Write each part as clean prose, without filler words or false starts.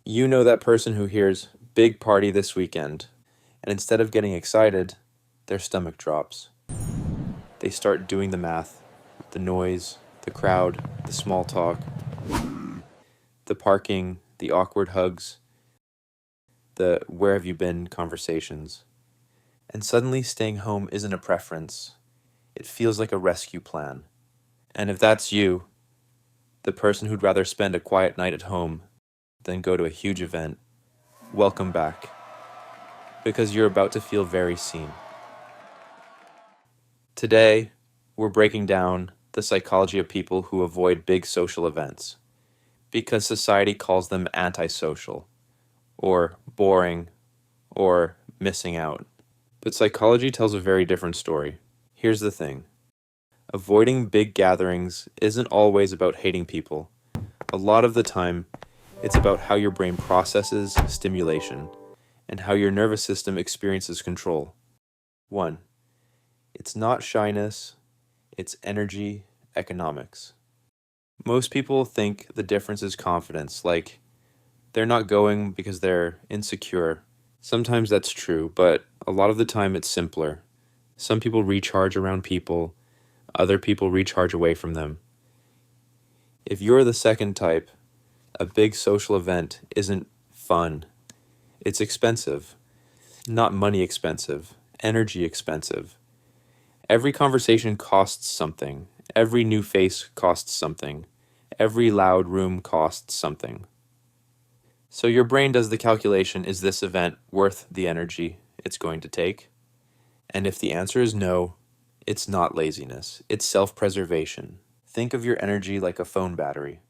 You know that person who hears big party this weekend, and instead of getting excited, their stomach drops. They start doing the math, the noise, the crowd, the small talk, the parking, the awkward hugs, the where have you been conversations. And suddenly staying home isn't a preference. It feels like a rescue plan. And if that's you, the person who'd rather spend a quiet night at home than go to a huge event, welcome back. Because you're about to feel very seen. Today, we're breaking down the psychology of people who avoid big social events because society calls them antisocial, or boring, or missing out. But psychology tells a very different story. Here's the thing. Avoiding big gatherings isn't always about hating people. A lot of the time, it's about how your brain processes stimulation and how your nervous system experiences control. 1. It's not shyness, it's energy economics. Most people think the difference is confidence, like they're not going because they're insecure. Sometimes that's true, but a lot of the time it's simpler. Some people recharge around people, other people recharge away from them. If you're the second type, a big social event isn't fun. It's expensive. Not money expensive, energy expensive. Every conversation costs something. Every new face costs something. Every loud room costs something. So your brain does the calculation, is this event worth the energy it's going to take? And if the answer is no, it's not laziness, it's self-preservation. Think of your energy like a phone battery.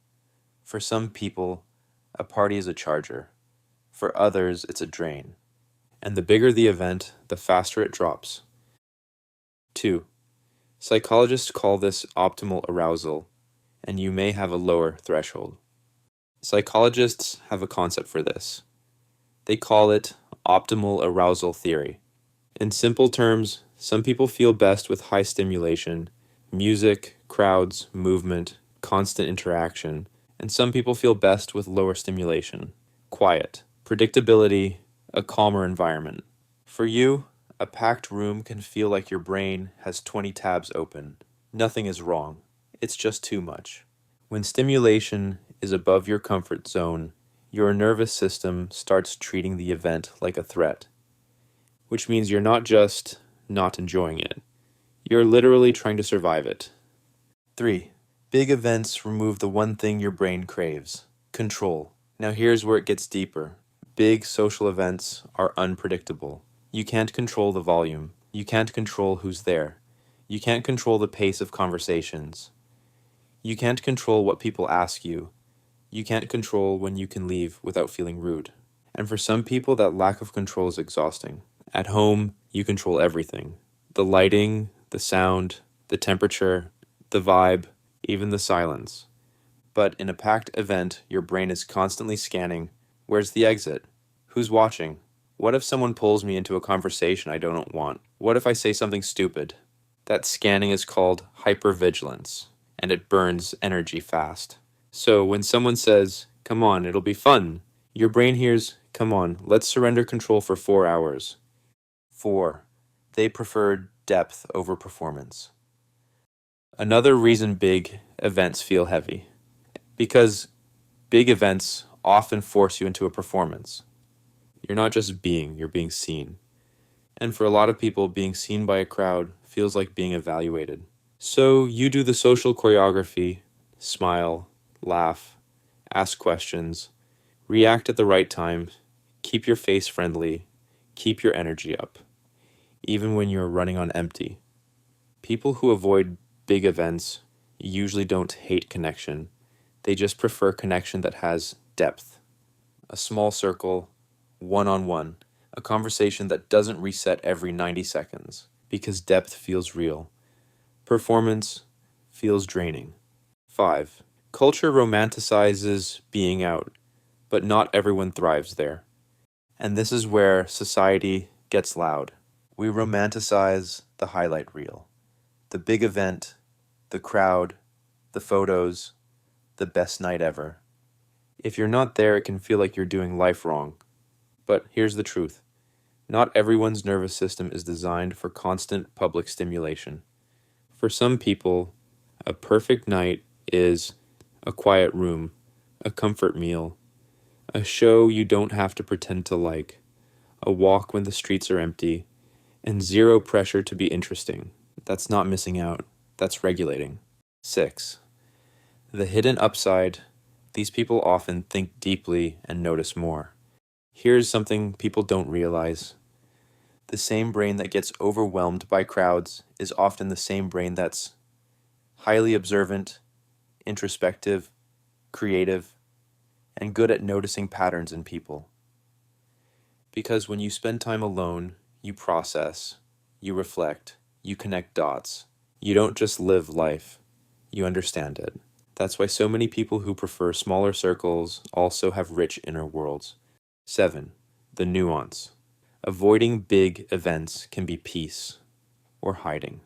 For some people, a party is a charger. For others, it's a drain. And the bigger the event, the faster it drops. 2. Psychologists call this optimal arousal, and you may have a lower threshold. Psychologists have a concept for this. They call it optimal arousal theory. In simple terms, some people feel best with high stimulation, music, crowds, movement, constant interaction, and some people feel best with lower stimulation, quiet, predictability, a calmer environment. For you, a packed room can feel like your brain has 20 tabs open. Nothing is wrong. It's just too much. When stimulation is above your comfort zone, your nervous system starts treating the event like a threat, which means you're not just not enjoying it. You're literally trying to survive it. 3. Big events remove the one thing your brain craves: control. Now here's where it gets deeper. Big social events are unpredictable. You can't control the volume. You can't control who's there. You can't control the pace of conversations. You can't control what people ask you. You can't control when you can leave without feeling rude. And for some people, that lack of control is exhausting. At home, you control everything. The lighting, the sound, the temperature, the vibe, even the silence. But in a packed event, your brain is constantly scanning. Where's the exit? Who's watching? What if someone pulls me into a conversation I don't want? What if I say something stupid? That scanning is called hypervigilance, and it burns energy fast. So when someone says, "Come on, it'll be fun," your brain hears, "Come on, let's surrender control for 4 hours." 4. They prefer depth over performance. Another reason big events feel heavy. Because big events often force you into a performance. You're not just being, you're being seen. And for a lot of people, being seen by a crowd feels like being evaluated. So you do the social choreography, smile, laugh, ask questions, react at the right time, keep your face friendly, keep your energy up, even when you're running on empty. People who avoid big events usually don't hate connection. They just prefer connection that has depth. A small circle, one-on-one, a conversation that doesn't reset every 90 seconds, because depth feels real. Performance feels draining. 5. Culture romanticizes being out, but not everyone thrives there. And this is where society gets loud. We romanticize the highlight reel, the big event, the crowd, the photos, the best night ever. If you're not there, it can feel like you're doing life wrong. But here's the truth. Not everyone's nervous system is designed for constant public stimulation. For some people, a perfect night is a quiet room, a comfort meal, a show you don't have to pretend to like, a walk when the streets are empty, and zero pressure to be interesting. That's not missing out, that's regulating. 6. The hidden upside. These people often think deeply and notice more. Here's something people don't realize. The same brain that gets overwhelmed by crowds is often the same brain that's highly observant, introspective, creative, and good at noticing patterns in people. Because when you spend time alone, you process, you reflect, you connect dots. You don't just live life, you understand it. That's why so many people who prefer smaller circles also have rich inner worlds. 7. The nuance. Avoiding big events can be peace or hiding.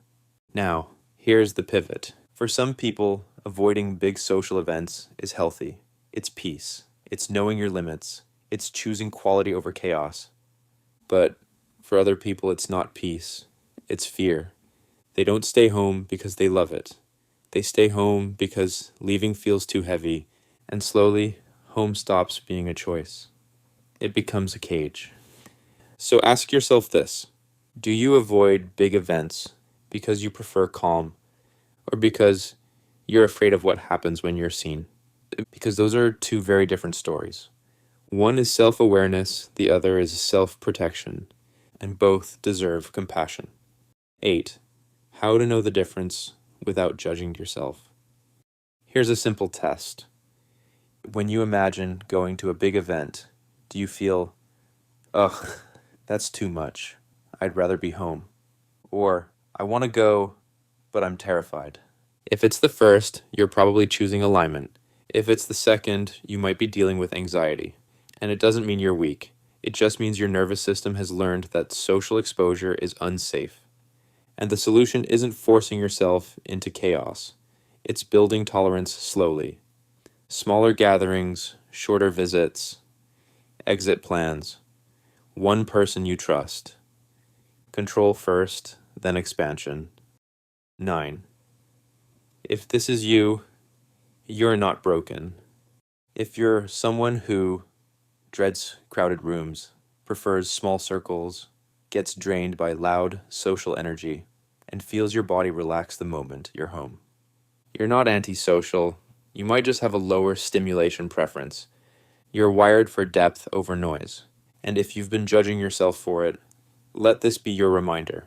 Now, here's the pivot. For some people, avoiding big social events is healthy. It's peace. It's knowing your limits. It's choosing quality over chaos. But for other people, it's not peace. It's fear. They don't stay home because they love it. They stay home because leaving feels too heavy, and slowly, home stops being a choice. It becomes a cage. So ask yourself this. Do you avoid big events because you prefer calm, or because you're afraid of what happens when you're seen? Because those are two very different stories. One is self-awareness, the other is self-protection, and both deserve compassion. 8. How to know the difference without judging yourself. Here's a simple test. When you imagine going to a big event, do you feel, ugh, that's too much. I'd rather be home. Or, I want to go, but I'm terrified. If it's the first, you're probably choosing alignment. If it's the second, you might be dealing with anxiety. And it doesn't mean you're weak. It just means your nervous system has learned that social exposure is unsafe. And the solution isn't forcing yourself into chaos. It's building tolerance slowly. Smaller gatherings, shorter visits, exit plans. One person you trust. Control first, then expansion. 9. If this is you, you're not broken. If you're someone who dreads crowded rooms, prefers small circles, gets drained by loud social energy, and feels your body relax the moment you're home. You're not antisocial. You might just have a lower stimulation preference. You're wired for depth over noise. And if you've been judging yourself for it, let this be your reminder.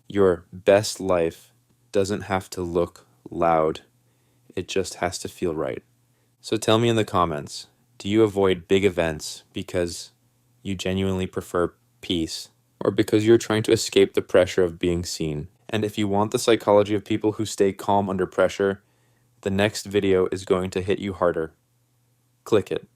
Your best life doesn't have to look loud. It just has to feel right. So tell me in the comments, do you avoid big events because you genuinely prefer peace, or because you're trying to escape the pressure of being seen? And if you want the psychology of people who stay calm under pressure, the next video is going to hit you harder. Click it.